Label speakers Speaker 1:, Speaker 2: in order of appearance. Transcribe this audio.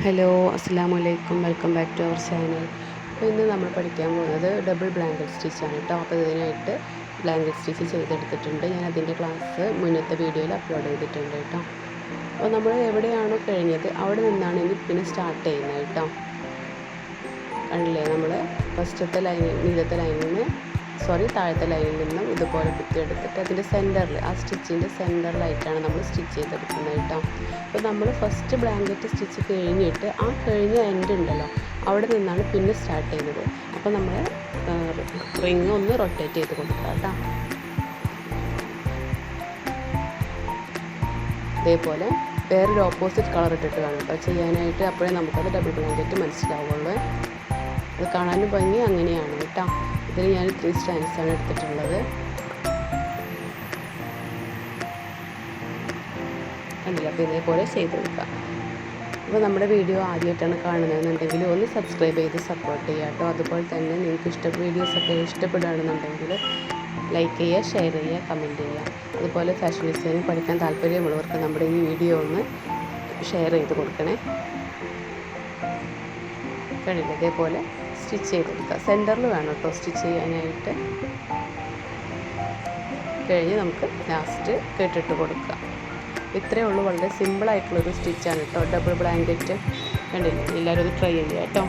Speaker 1: Hello അസ്സലാമു അലൈക്കും, welcome back to our channel. അപ്പോൾ ഇന്ന് നമ്മൾ പഠിക്കാൻ പോകുന്നത് ഡബിൾ ബ്ലാങ്കറ്റ് സ്റ്റിച്ചാണ് കേട്ടോ. അപ്പോൾ ഇതിനായിട്ട് ബ്ലാങ്കറ്റ് സ്റ്റിച്ച് ചെയ്തെടുത്തിട്ടുണ്ട്. ഞാൻ അതിൻ്റെ ക്ലാസ് മുന്നത്തെ വീഡിയോയിൽ അപ്ലോഡ് ചെയ്തിട്ടുണ്ട് കേട്ടോ. അപ്പോൾ നമ്മൾ എവിടെയാണോ കഴിഞ്ഞത് അവിടെ നിന്നാണ് ഇനി പിന്നെ സ്റ്റാർട്ട് ചെയ്യുന്നത് കേട്ടോ. കണ്ടില്ലേ, നമ്മൾ ഫസ്റ്റത്തെ നീലത്തെ ലൈനിന് താഴത്തെ ലൈനിൽ നിന്നും ഇതുപോലെ കുത്തിയെടുത്തിട്ട് അതിൻ്റെ സെൻറ്ററിൽ, ആ സ്റ്റിച്ചിൻ്റെ സെൻറ്ററിലായിട്ടാണ് നമ്മൾ സ്റ്റിച്ച് ചെയ്തെടുക്കുന്നത് കേട്ടോ. അപ്പോൾ നമ്മൾ ഫസ്റ്റ് ബ്ലാങ്കറ്റ് സ്റ്റിച്ച് കഴിഞ്ഞിട്ട് ആ കഴിഞ്ഞ എൻഡ് ഉണ്ടല്ലോ അവിടെ നിന്നാണ് പിന്നെ സ്റ്റാർട്ട് ചെയ്തത്. അപ്പോൾ നമ്മൾ റിങ് ഒന്ന് റൊട്ടേറ്റ് ചെയ്ത് കൊടുക്കുക കേട്ടോ. ഇതേപോലെ വേറൊരു ഓപ്പോസിറ്റ് കളർ ഇട്ടിട്ട് വേണം കേട്ടോ ചെയ്യാനായിട്ട്. അപ്പോഴേ നമുക്കത് ഡബിൾ ബ്ലാങ്കറ്റ് മനസ്സിലാവുള്ളൂ. അത് കാണാനും ഭംഗി അങ്ങനെയാണ് കേട്ടോ. ഇതിൽ ഞാൻ 3 സ്റ്റാൻഡ്സാണ് എടുത്തിട്ടുള്ളത്. കണ്ടില്ല, അപ്പോൾ ഇതേപോലെ ചെയ്ത് കൊടുക്കാം. അപ്പോൾ നമ്മുടെ വീഡിയോ ആദ്യമായിട്ടാണ് കാണുന്നതെന്നുണ്ടെങ്കിൽ ഒന്ന് സബ്സ്ക്രൈബ് ചെയ്ത് സപ്പോർട്ട് ചെയ്യുക കേട്ടോ. അതുപോലെ തന്നെ നിങ്ങൾക്ക് വീഡിയോസൊക്കെ ഇഷ്ടപ്പെടുകയാണെന്നുണ്ടെങ്കിൽ ലൈക്ക് ചെയ്യുക, ഷെയർ ചെയ്യുക, കമൻറ്റ് ചെയ്യുക. അതുപോലെ ഫാഷൻ ഡിസൈനിങ് പഠിക്കാൻ താല്പര്യമുള്ളവർക്ക് നമ്മുടെ ഈ വീഡിയോ ഒന്ന് ഷെയർ ചെയ്ത് കൊടുക്കണേ. കണ്ടില്ല, ഇതേപോലെ സ്റ്റിച്ച് ചെയ്ത് കൊടുക്കുക. സെൻറ്ററിൽ വേണം കേട്ടോ സ്റ്റിച്ച് ചെയ്യാനായിട്ട്. കഴിഞ്ഞ് നമുക്ക് ലാസ്റ്റ് കെട്ടിട്ട് കൊടുക്കുക. ഇത്രയേ ഉള്ളൂ. വളരെ സിമ്പിളായിട്ടുള്ളൊരു സ്റ്റിച്ചാണ് കേട്ടോ ഡബിൾ ബ്ലാങ്കറ്റ്. കണ്ടില്ലേ, എല്ലാവരും അത് ട്രൈ ചെയ്യുക കേട്ടോ.